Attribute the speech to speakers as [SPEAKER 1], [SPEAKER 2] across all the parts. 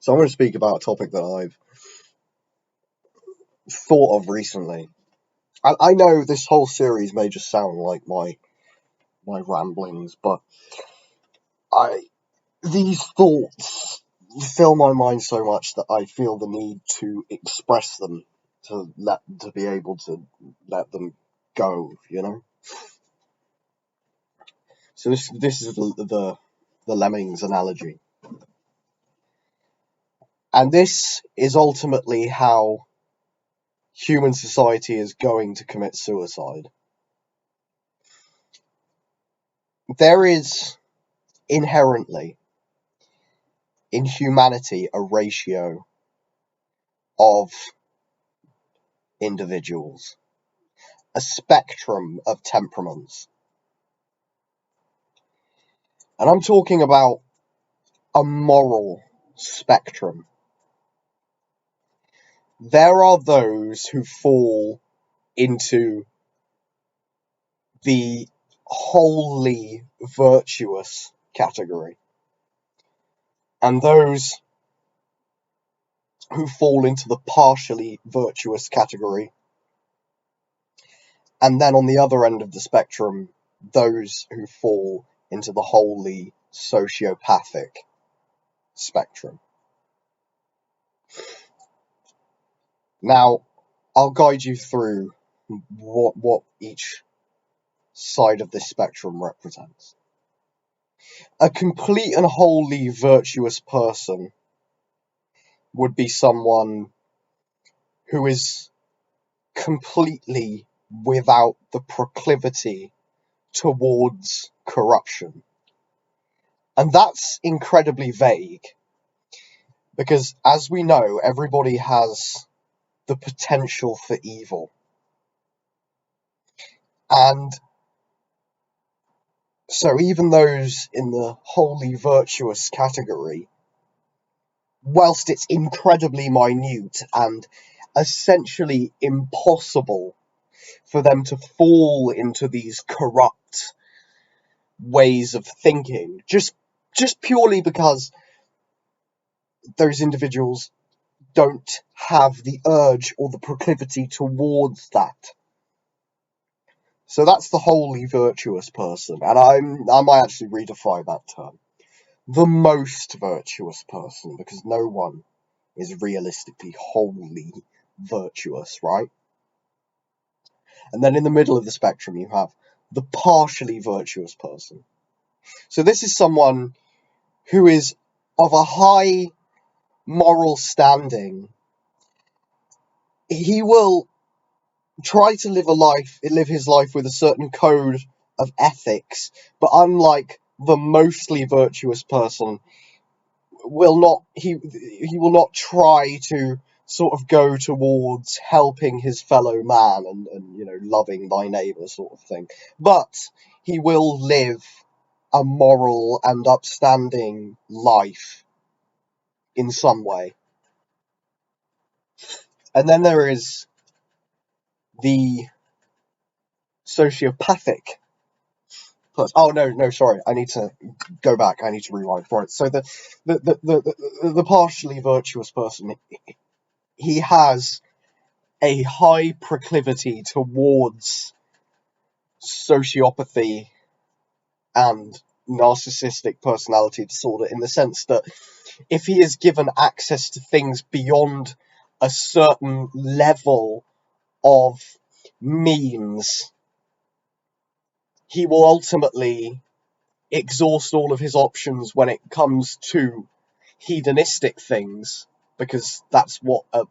[SPEAKER 1] So I'm going to speak about a topic that I've thought of recently. I know this whole series may just sound like my ramblings, but these thoughts fill my mind so much that I feel the need to express them, to be able to let them go, you know. So this is the Lemmings analogy, and this is ultimately how human society is going to commit suicide. There is inherently in humanity a ratio of individuals, a spectrum of temperaments. And I'm talking about a moral spectrum. There are those who fall into the wholly virtuous category, and those who fall into the partially virtuous category, and then on the other end of the spectrum, those who fall into the wholly sociopathic spectrum. Now, I'll guide you through what each side of this spectrum represents. A complete and wholly virtuous person would be someone who is completely without the proclivity towards corruption. And that's incredibly vague, because as we know, everybody has the potential for evil. And so even those in the wholly virtuous category, whilst it's incredibly minute and essentially impossible for them to fall into these corrupt ways of thinking, just purely because those individuals don't have the urge or the proclivity towards that. So that's the wholly virtuous person, and I might actually redefine that term. The most virtuous person, because no one is realistically wholly virtuous, right? And then in the middle of the spectrum, you have the partially virtuous person. So this is someone who is of a high moral standing. He will try to live his life with a certain code of ethics, but unlike the mostly virtuous person, he will not try to sort of go towards helping his fellow man and loving thy neighbour sort of thing, but he will live a moral and upstanding life in some way. And then there is the sociopathic person. Oh no, sorry. I need to go back. I need to rewind for it. So the partially virtuous person, he has a high proclivity towards sociopathy and narcissistic personality disorder, in the sense that if he is given access to things beyond a certain level of means, he will ultimately exhaust all of his options when it comes to hedonistic things, because that's what a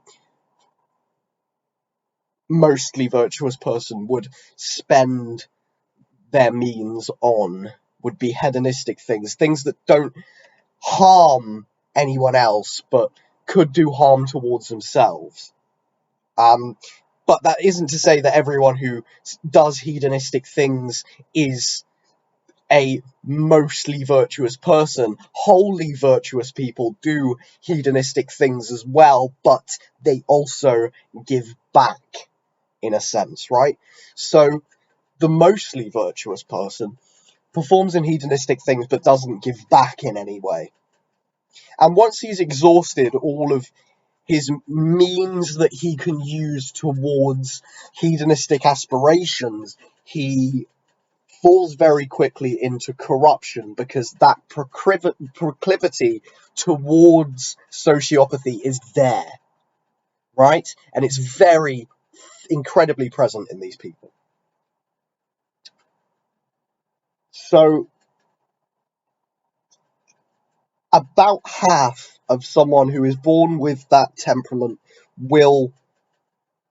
[SPEAKER 1] mostly virtuous person would spend their means on, would be hedonistic things, things that don't harm anyone else but could do harm towards themselves. Um, but that isn't to say that everyone who does hedonistic things is a mostly virtuous person. Wholly virtuous people do hedonistic things as well, but they also give back, in a sense, right? So the mostly virtuous person performs in hedonistic things but doesn't give back in any way. And once he's exhausted all of his means that he can use towards hedonistic aspirations, he falls very quickly into corruption, because that proclivity towards sociopathy is there, right? And it's very incredibly present in these people. So about half of someone who is born with that temperament will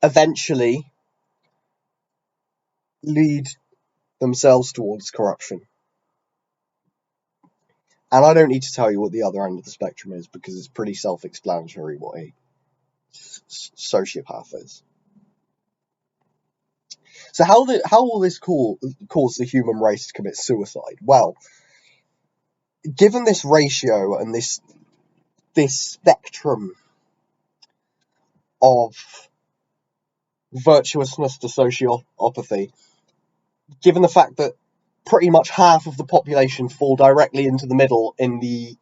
[SPEAKER 1] eventually lead themselves towards corruption. And I don't need to tell you what the other end of the spectrum is, because it's pretty self-explanatory what a sociopath is. So how will this cause the human race to commit suicide? Well, given this ratio and this spectrum of virtuousness to sociopathy, given the fact that pretty much half of the population fall directly into the middle in the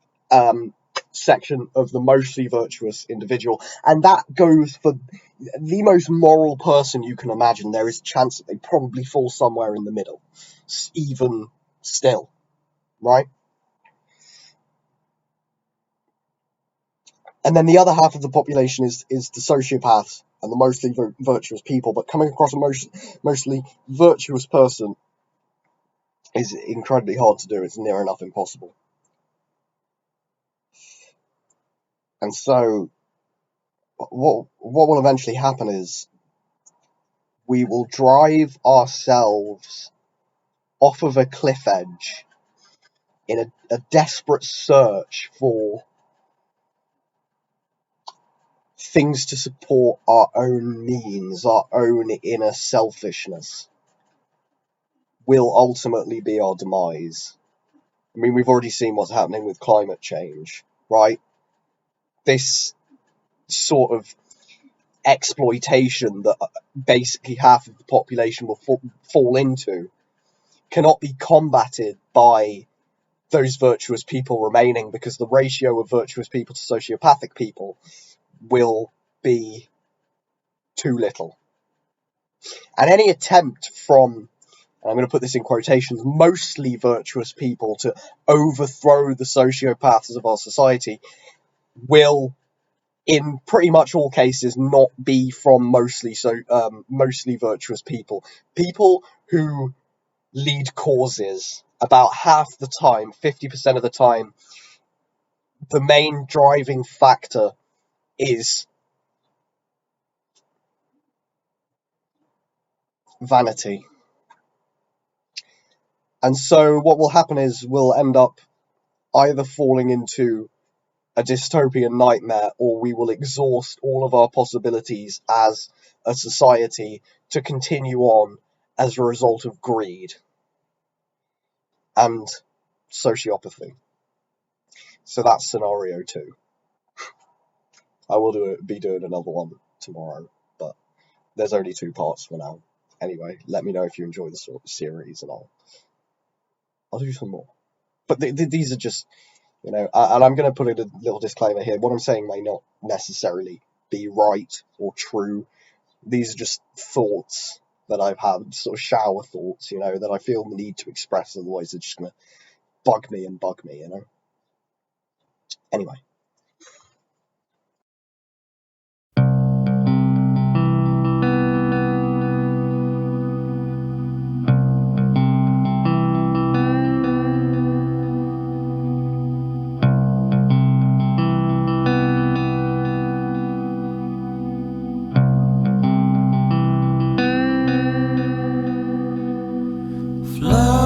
[SPEAKER 1] section of the mostly virtuous individual, and that goes for the most moral person you can imagine, there is a chance that they probably fall somewhere in the middle, even still, right? And then the other half of the population is the sociopaths and the mostly virtuous people. But coming across a mostly virtuous person is incredibly hard to do. It's near enough impossible. And so what will eventually happen is we will drive ourselves off of a cliff edge in a desperate search for things to support our own means, our own inner selfishness, will ultimately be our demise. I mean, we've already seen what's happening with climate change, right? This sort of exploitation that basically half of the population will fall into cannot be combated by those virtuous people remaining, because the ratio of virtuous people to sociopathic people will be too little. And any attempt from, and I'm going to put this in quotations, mostly virtuous people to overthrow the sociopaths of our society will, in pretty much all cases, not be from mostly virtuous people. People who lead causes, about half the time, 50% of the time, the main driving factor is vanity. And so what will happen is we'll end up either falling into a dystopian nightmare, or we will exhaust all of our possibilities as a society to continue on as a result of greed and sociopathy. So that's scenario 2. I will be doing another one tomorrow, but there's only 2 parts for now. Anyway, let me know if you enjoy the series, and I'll do some more. But these are just, and I'm going to put in a little disclaimer here. What I'm saying may not necessarily be right or true. These are just thoughts that I've had, sort of shower thoughts, that I feel the need to express, otherwise they're just going to bug me and bug me. Anyway.
[SPEAKER 2] Fly